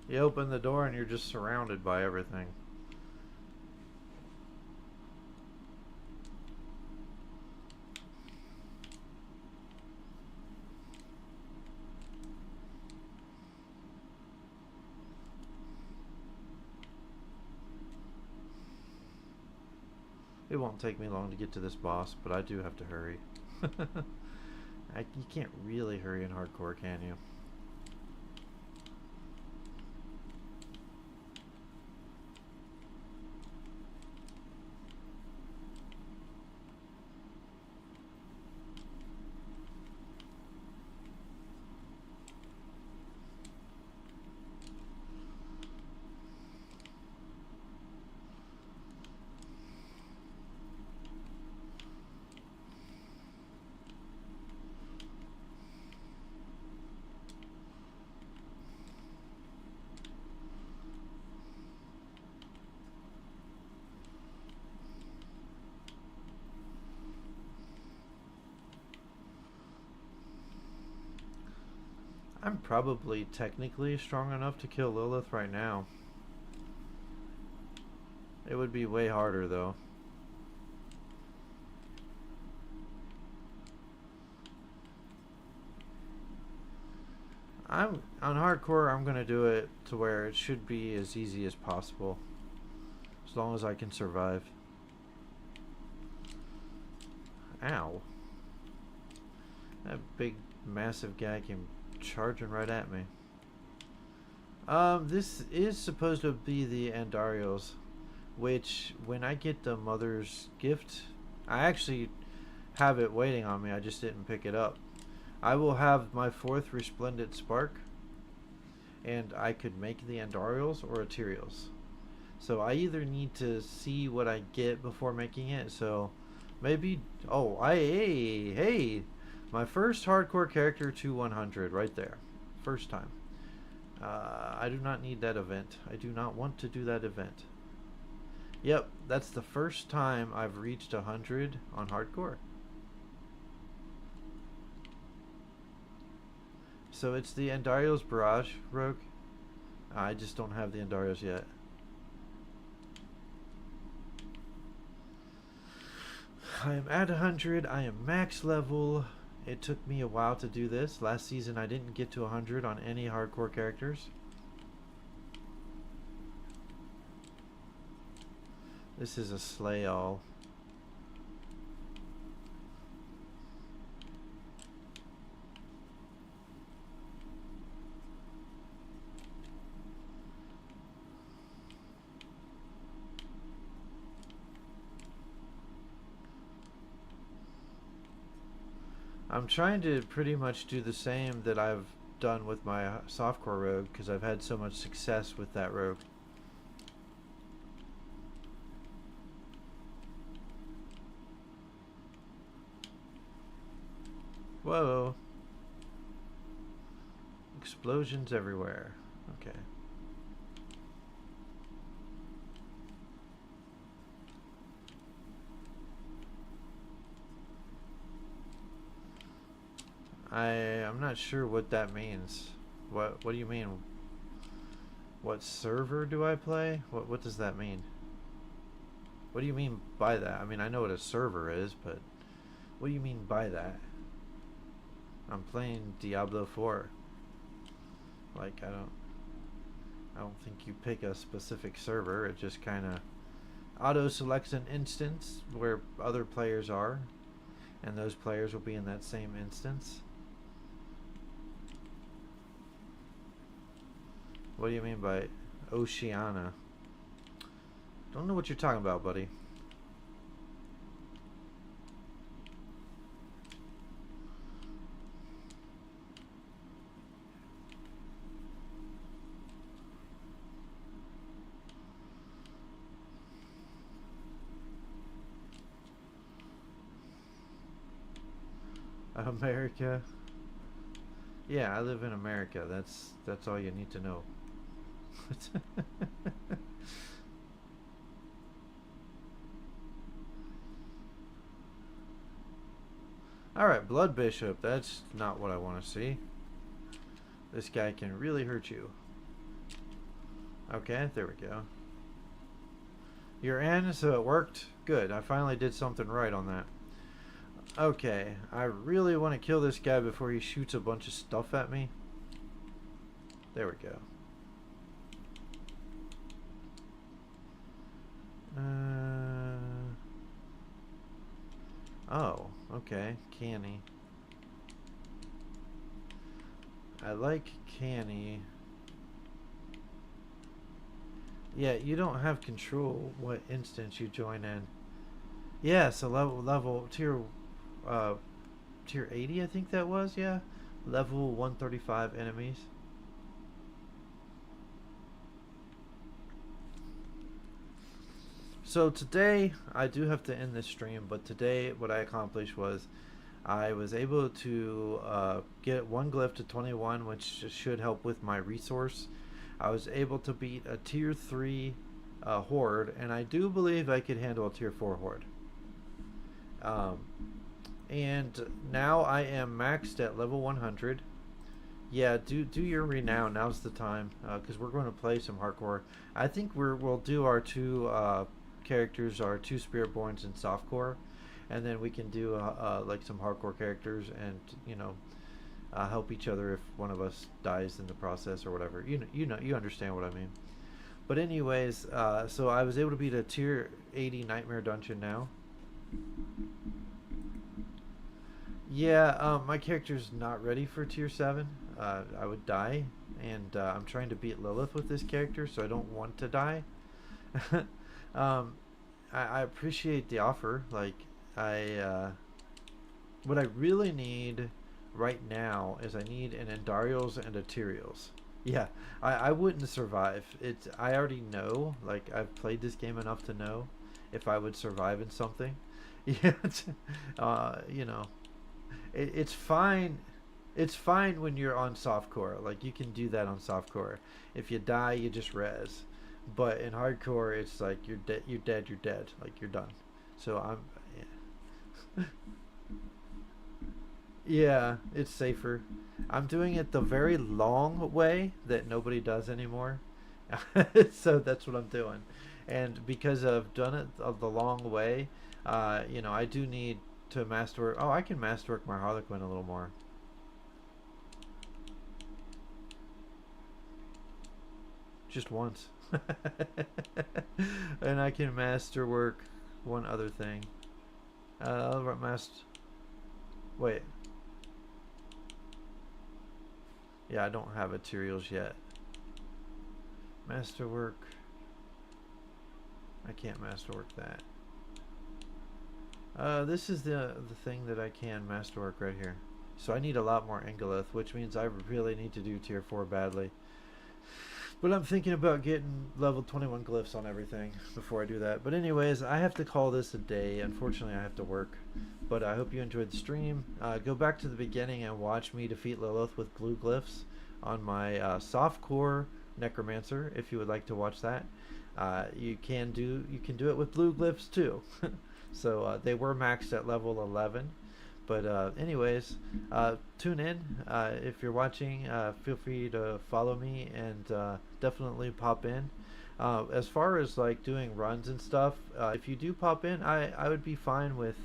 You open the door and you're just surrounded by everything. It won't take me long to get to this boss, but I do have to hurry. You can't really hurry in hardcore, can you? I'm probably technically strong enough to kill Lilith right now. It would be way harder though. On hardcore, I'm gonna do it to where it should be as easy as possible, as long as I can survive. Ow. That big massive guy came charging right at me. This is supposed to be the Andarios, which when I get the Mother's Gift, I actually have it waiting on me, I just didn't pick it up. I will have my 4th Resplendent Spark, and I could make the Andarios or Ethereals. So I either need to see what I get before making it, so maybe... Oh, hey! My first hardcore character to 100, right there. First time. I do not need that event. I do not want to do that event. Yep, that's the first time I've reached 100 on hardcore. So it's the Andarios Barrage Rogue. I just don't have the Andarios yet. I am at 100. I am max level. It took me a while to do this. Last season I didn't get to 100 on any hardcore characters. This is a slay all. I'm trying to pretty much do the same that I've done with my softcore rogue, because I've had so much success with that rogue. Whoa. Explosions everywhere. Okay. I'm not sure what that means. What do you mean? What server do I play? What does that mean? What do you mean by that? I mean, I know what a server is, but what do you mean by that? I'm playing Diablo 4. Like, I don't think you pick a specific server. It just kind of auto selects an instance where other players are, and those players will be in that same instance. What do you mean by Oceania? Don't know what you're talking about, buddy. America. Yeah, I live in America. That's all you need to know. Alright, Blood Bishop. That's not what I want to see. This guy can really hurt you. Okay, there we go. You're in, so it worked. Good. I finally did something right on that. Okay, I really want to kill this guy before he shoots a bunch of stuff at me. There we go. Oh, okay. Canny. I like Canny. Yeah, you don't have control what instance you join in. Yeah, so level tier 80, I think that was, yeah. Level 135 enemies. So today, I do have to end this stream, but today what I accomplished was I was able to get one glyph to 21, which should help with my resource. I was able to beat a tier 3 horde, and I do believe I could handle a tier 4 horde. And now I am maxed at level 100. Yeah, do your renown. Now's the time, because we're going to play some hardcore. I think we'll do our two characters, our two Spiritborns in softcore, and then we can do like some hardcore characters, and help each other if one of us dies in the process or whatever. You understand what I mean. But anyways, so I was able to beat a tier 80 nightmare dungeon now. Yeah, my character's not ready for tier 7. I would die, and I'm trying to beat Lilith with this character, so I don't want to die. I appreciate the offer. Like, what I really need right now is I need an Endarials and a Tyraels. Yeah, I wouldn't survive. I already know, like, I've played this game enough to know if I would survive in something. Yeah, it's fine. It's fine when you're on softcore. Like, you can do that on softcore. If you die, you just res. But in hardcore, it's like you're dead. You're dead. You're dead. Like, you're done. So yeah. Yeah, it's safer. I'm doing it the very long way that nobody does anymore. So that's what I'm doing. And because I've done it the long way, I do need to masterwork. Oh, I can masterwork my Harlequin a little more. Just once. And I can masterwork one other thing. Wait. Yeah, I don't have a Tyraels yet. Masterwork. I can't masterwork that. This is the thing that I can masterwork right here. So I need a lot more Engolith, which means I really need to do tier 4 badly. But I'm thinking about getting level 21 glyphs on everything before I do that. But anyways, I have to call this a day. Unfortunately, I have to work. But I hope you enjoyed the stream. Go back to the beginning and watch me defeat Lilith with blue glyphs on my softcore Necromancer, if you would like to watch that. You can do it with blue glyphs too. So they were maxed at level 11. But anyways, tune in. If you're watching, feel free to follow me and definitely pop in. As far as like doing runs and stuff, if you do pop in, I would be fine with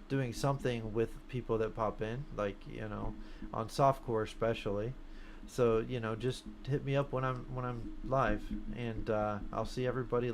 doing something with people that pop in, like on softcore especially. So, just hit me up when I'm live, and I'll see everybody